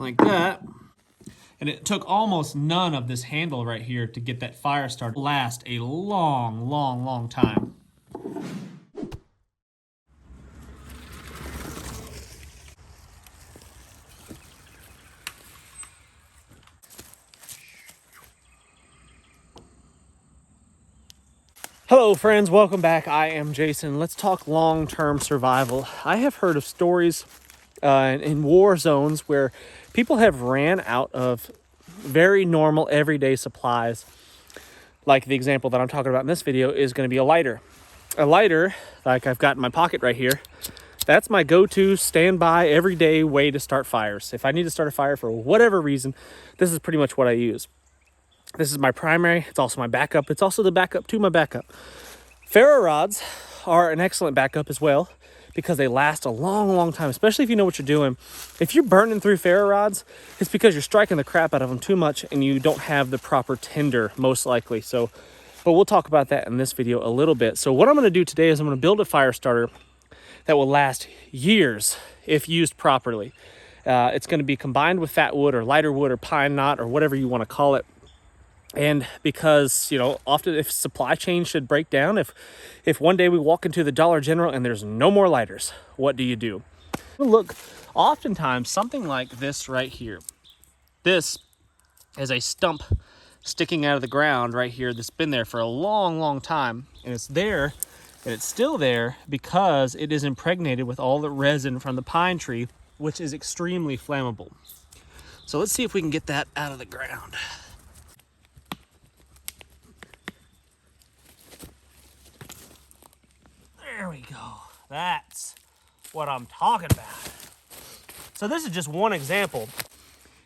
like that. And it took almost none of this handle right here to get that fire started. Last a long, long, long time. Hello friends, welcome back. I am Jason. Let's talk long-term survival. I have heard of stories in war zones where people have ran out of very normal everyday supplies. Like the example that I'm talking about in this video is going to be a lighter. A lighter, like I've got in my pocket right here, that's my go-to standby everyday way to start fires. If I need to start a fire for whatever reason, this is pretty much what I use. This is my primary. It's also my backup. It's also the backup to my backup. Ferro rods are an excellent backup as well because they last a long, long time, especially if you know what you're doing. If you're burning through ferro rods, it's because you're striking the crap out of them too much and you don't have the proper tinder, most likely. So, but we'll talk about that in this video a little bit. So what I'm going to do today is I'm going to build a fire starter that will last years if used properly. It's going to be combined with Fatwood or lighter wood or pine knot or whatever you want to call it. And because, you know, often if supply chain should break down, if one day we walk into the Dollar General and there's no more lighters, what do you do? Look, oftentimes something like this right here, this is a stump sticking out of the ground right here that's been there for a long, long time. And it's there, and it's still there because it is impregnated with all the resin from the pine tree, which is extremely flammable. So let's see if we can get that out of the ground. There we go. That's what I'm talking about. So this is just one example.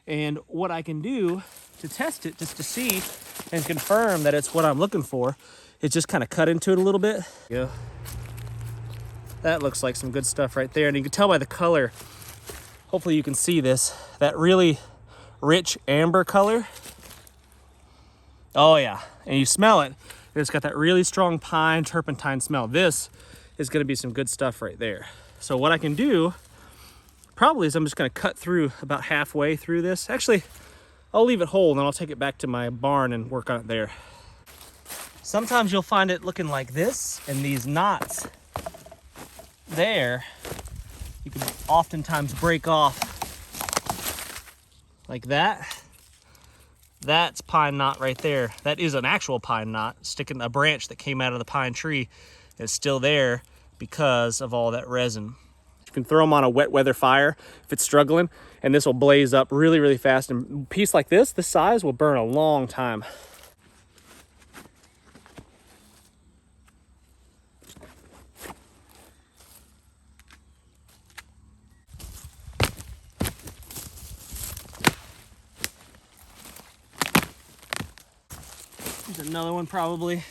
And what I can do to test it, just to see and confirm that it's what I'm looking for, is just kind of cut into it a little bit. Yeah. That looks like some good stuff right there. And you can tell by the color, hopefully you can see this, that really rich amber color. Oh yeah, and you smell it. It's got that really strong pine turpentine smell. This is going to be some good stuff right there. So what I can do probably is I'm just going to cut through about halfway through this. Actually, I'll leave it whole and then I'll take it back to my barn and work on it there. Sometimes you'll find it looking like this, and these knots there, you can oftentimes break off like that. That's pine knot right there. That is an actual pine knot sticking a branch that came out of the pine tree. It's still there because of all that resin. You can throw them on a wet weather fire if it's struggling, and this will blaze up really, really fast. And a piece like this size, will burn a long time. There's another one probably.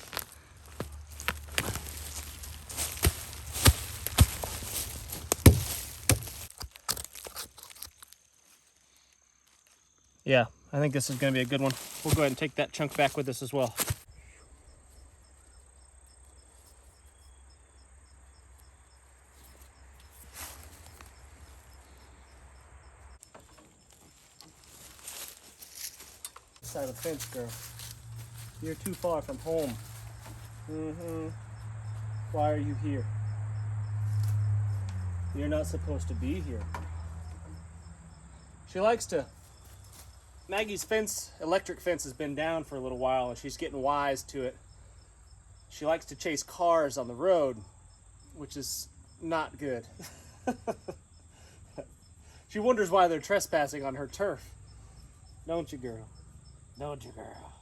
Yeah, I think this is going to be a good one. We'll go ahead and take that chunk back with us as well. Side of the fence, girl. You're too far from home. Why are you here? You're not supposed to be here. She likes to... Maggie's fence, electric fence, has been down for a little while and she's getting wise to it. She likes to chase cars on the road, which is not good. She wonders why they're trespassing on her turf. Don't you, girl? Don't you, girl?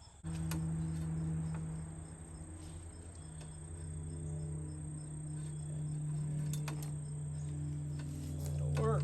It'll work.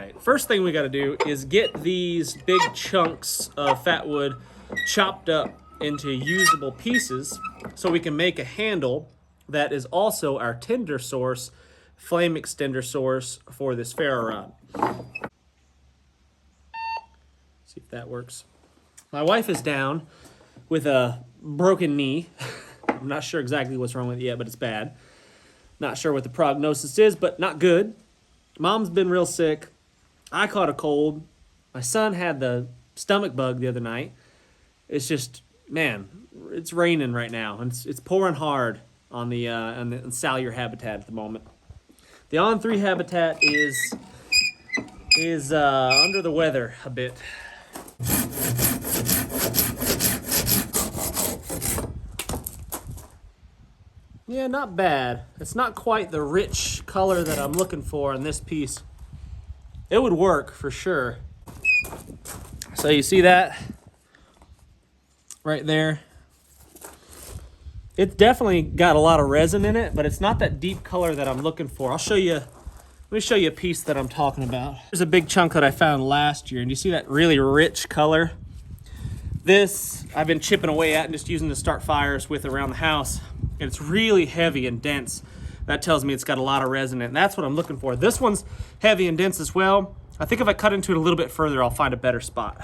Right, first thing we got to do is get these big chunks of fatwood chopped up into usable pieces so we can make a handle that is also our tinder source, flame extender source for this ferro rod. See if that works. My wife is down with a broken knee. I'm not sure exactly what's wrong with it yet, but it's bad. Not sure what the prognosis is, but not good. Mom's been real sick. I caught a cold. My son had the stomach bug the other night. It's just, man, it's raining right now, and it's pouring hard on the Salyer habitat at the moment. The On3 habitat is under the weather a bit. Yeah, not bad. It's not quite the rich color that I'm looking for in this piece. It would work for sure. So you see that right there? It's definitely got a lot of resin in it, but it's not that deep color that I'm looking for. I'll show you. Let me show you a piece that I'm talking about. There's a big chunk that I found last year, and you see that really rich color? This I've been chipping away at and just using to start fires with around the house. And it's really heavy and dense. That tells me it's got a lot of resin in it. And that's what I'm looking for. This one's heavy and dense as well. I think if I cut into it a little bit further, I'll find a better spot.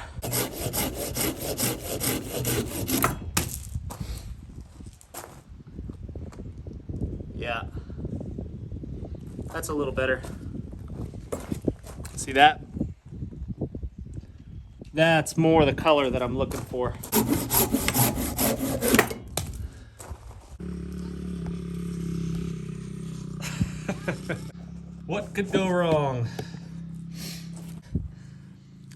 Yeah. That's a little better. See that? That's more the color that I'm looking for. What could go wrong?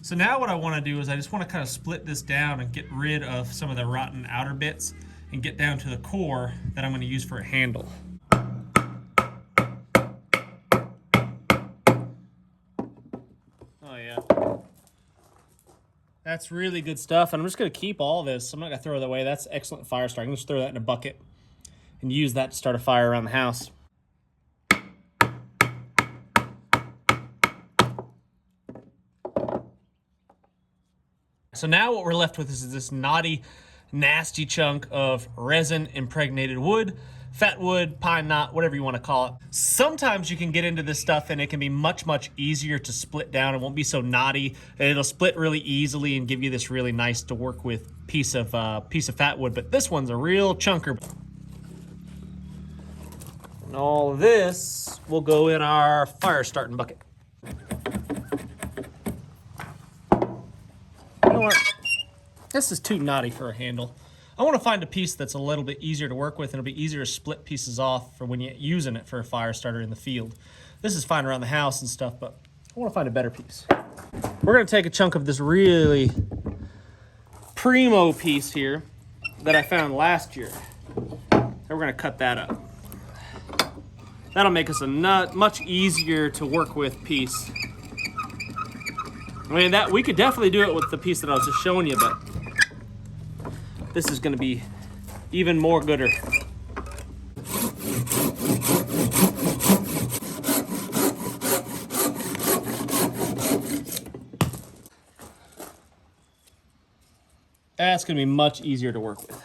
So now what I want to do is I just want to kind of split this down and get rid of some of the rotten outer bits and get down to the core that I'm going to use for a handle. Oh yeah. That's really good stuff. And I'm just going to keep all this. I'm not going to throw it away. That's excellent fire starter. I'm going to just throw that in a bucket and use that to start a fire around the house. So now what we're left with is this knotty, nasty chunk of resin impregnated wood, fatwood, pine knot, whatever you want to call it. Sometimes you can get into this stuff and it can be much, much easier to split down. It won't be so knotty. It'll split really easily and give you this really nice to work with piece of fatwood. But this one's a real chunker. And all this will go in our fire starting bucket. You know what? This is too knotty for a handle. I want to find a piece that's a little bit easier to work with and it'll be easier to split pieces off for when you're using it for a fire starter in the field. This is fine around the house and stuff, but I want to find a better piece. We're going to take a chunk of this really primo piece here that I found last year. And we're going to cut that up. That'll make us a much easier to work with piece. I mean, that we could definitely do it with the piece that I was just showing you, but this is going to be even more gooder. That's going to be much easier to work with.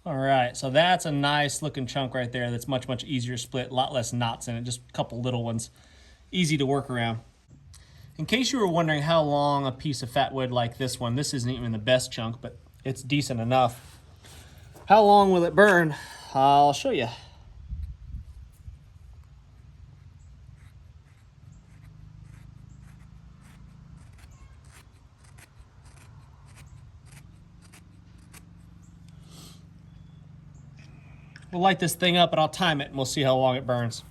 All right, so that's a nice looking chunk right there that's much, much easier to split, a lot less knots in it, just a couple little ones, easy to work around. In case you were wondering how long a piece of fatwood like this one, this isn't even the best chunk, but it's decent enough. How long will it burn? I'll show you. We'll light this thing up and I'll time it and we'll see how long it burns.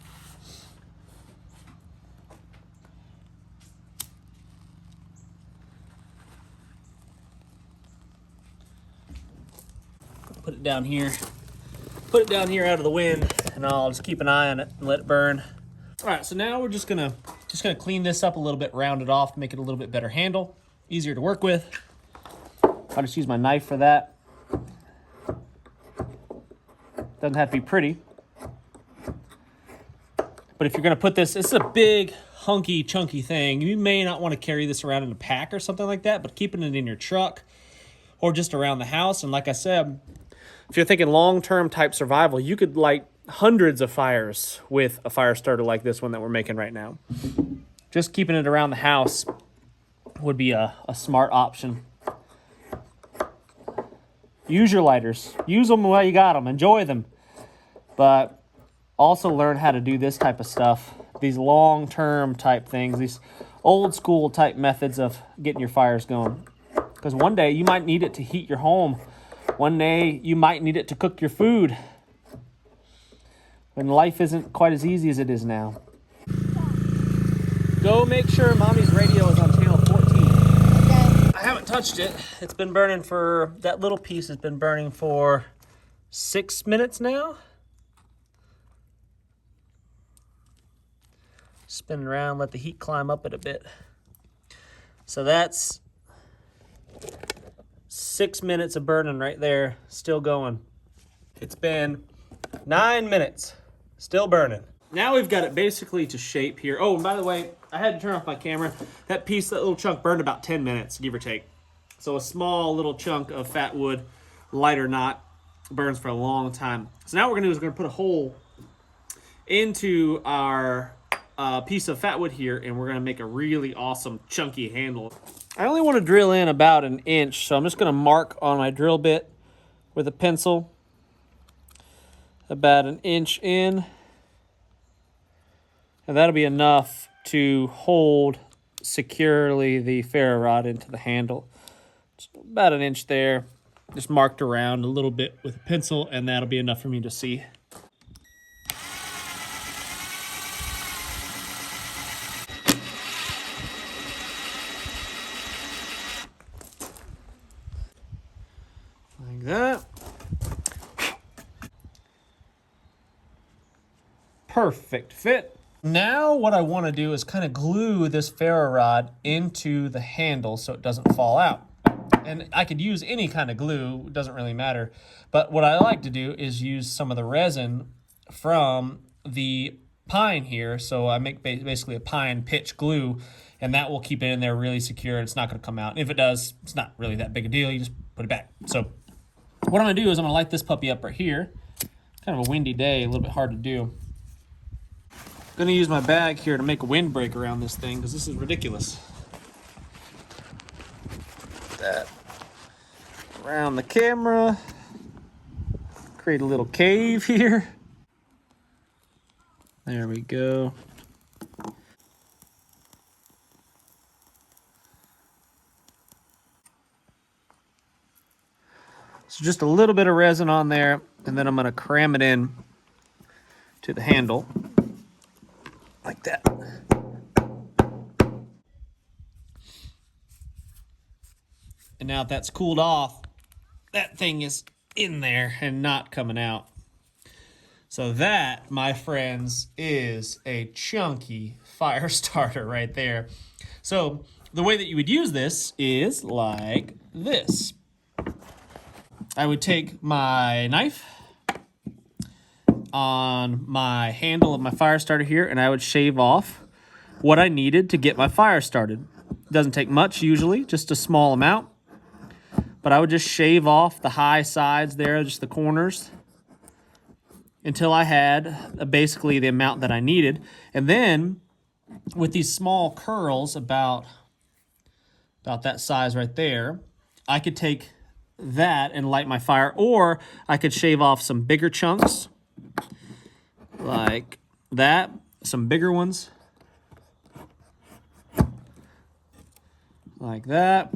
Put it down here. Put it down here out of the wind and I'll just keep an eye on it and let it burn. All right, so now we're just gonna clean this up a little bit, round it off, make it a little bit better handle, easier to work with. I'll just use my knife for that. Doesn't have to be pretty. But if you're going to put this is a big, hunky, chunky thing. You may not want to carry this around in a pack or something like that, but keeping it in your truck or just around the house. And like I said, if you're thinking long-term type survival, you could light hundreds of fires with a fire starter like this one that we're making right now. Just keeping it around the house would be a smart option. Use your lighters. Use them while you got them. Enjoy them. But also learn how to do this type of stuff. These long-term type things. These old-school type methods of getting your fires going. Because one day you might need it to heat your home. One day you might need it to cook your food. When life isn't quite as easy as it is now. Go make sure Mommy's radio is on channel 14. Okay. I haven't touched it. It's been burning for, that little piece has been burning for 6 minutes now. Spin around, let the heat climb up it a bit. So that's 6 minutes of burning right there, still going. It's been 9 minutes, still burning. Now we've got it basically to shape here. Oh, and by the way, I had to turn off my camera. That little chunk burned about 10 minutes, give or take. So a small little chunk of fat wood, light or not, burns for a long time. So now what we're gonna do is we're gonna put a hole into our piece of fat wood here, and we're gonna make a really awesome chunky handle. I only want to drill in about 1 inch, so I'm just gonna mark on my drill bit with a pencil about 1 inch in, and that'll be enough to hold securely the ferro rod into the handle. Just about 1 inch there, just marked around a little bit with a pencil, and that'll be enough for me to see. Like that. Perfect fit. Now what I want to do is kind of glue this ferro rod into the handle so it doesn't fall out. And I could use any kind of glue, it doesn't really matter. But what I like to do is use some of the resin from the pine here. So I make basically a pine pitch glue, and that will keep it in there really secure. It's not going to come out. And if it does, it's not really that big a deal. You just put it back. So what I'm going to do is I'm going to light this puppy up right here. Kind of a windy day, a little bit hard to do. I'm going to use my bag here to make a windbreak around this thing because this is ridiculous. That around the camera. Create a little cave here. There we go. So just a little bit of resin on there, and then I'm going to cram it in to the handle like that. And now if that's cooled off, that thing is in there and not coming out. So that, my friends, is a chunky fire starter right there. So the way that you would use this is like this. I would take my knife on my handle of my fire starter here, and I would shave off what I needed to get my fire started. It doesn't take much usually, just a small amount. But I would just shave off the high sides there, just the corners, until I had basically the amount that I needed. And then with these small curls about that size right there, I could take that and light my fire, or I could shave off some bigger chunks like that, some bigger ones like that.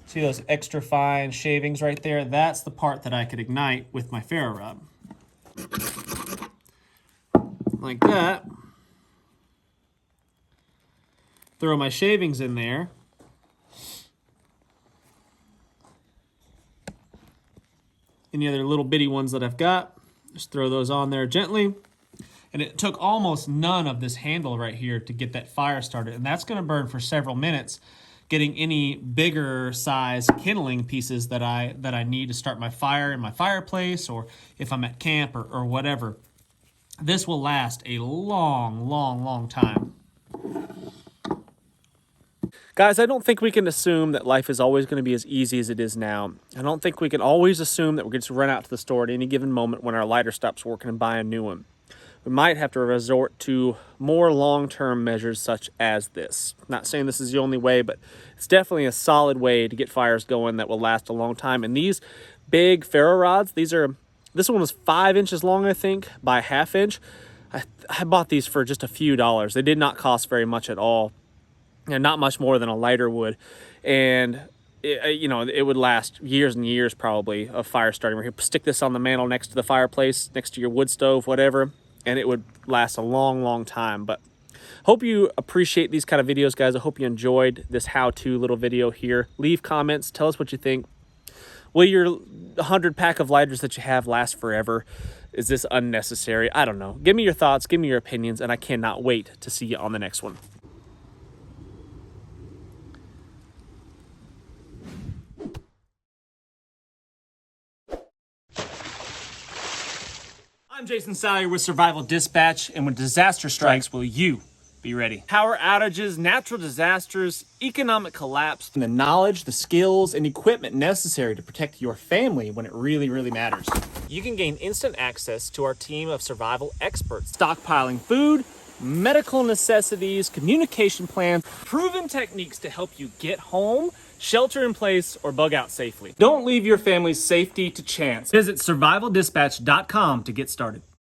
See those extra fine shavings right there? That's the part that I could ignite with my ferro rod. Like that. Throw my shavings in there. Any other little bitty ones that I've got. Just throw those on there gently. And it took almost none of this handle right here to get that fire started. And that's gonna burn for several minutes, getting any bigger size kindling pieces that I need to start my fire in my fireplace, or if I'm at camp or whatever. This will last a long, long, long time. Guys, I don't think we can assume that life is always going to be as easy as it is now. I don't think we can always assume that we're going to run out to the store at any given moment when our lighter stops working and buy a new one. We might have to resort to more long-term measures such as this. Not saying this is the only way, but it's definitely a solid way to get fires going that will last a long time. And these big ferro rods, this one was 5 inches long, I think, by 1/2 inch. I bought these for just a few dollars. They did not cost very much at all. And not much more than a lighter would. And it would last years and years probably of fire starting. Where you stick this on the mantle next to the fireplace, next to your wood stove, whatever, and it would last a long, long time. But hope you appreciate these kind of videos, guys. I hope you enjoyed this how-to little video here. Leave comments, tell us what you think. Will your 100 pack of lighters that you have last forever? Is this unnecessary? I don't know. Give me your thoughts, give me your opinions, and I cannot wait to see you on the next one. I'm Jason Salyer with Survival Dispatch, and when disaster strikes, will you be ready? Power outages, natural disasters, economic collapse, and the knowledge, the skills, and equipment necessary to protect your family when it really, really matters. You can gain instant access to our team of survival experts, stockpiling food, medical necessities, communication plans, proven techniques to help you get home, shelter in place, or bug out safely. Don't leave your family's safety to chance. Visit survivaldispatch.com to get started.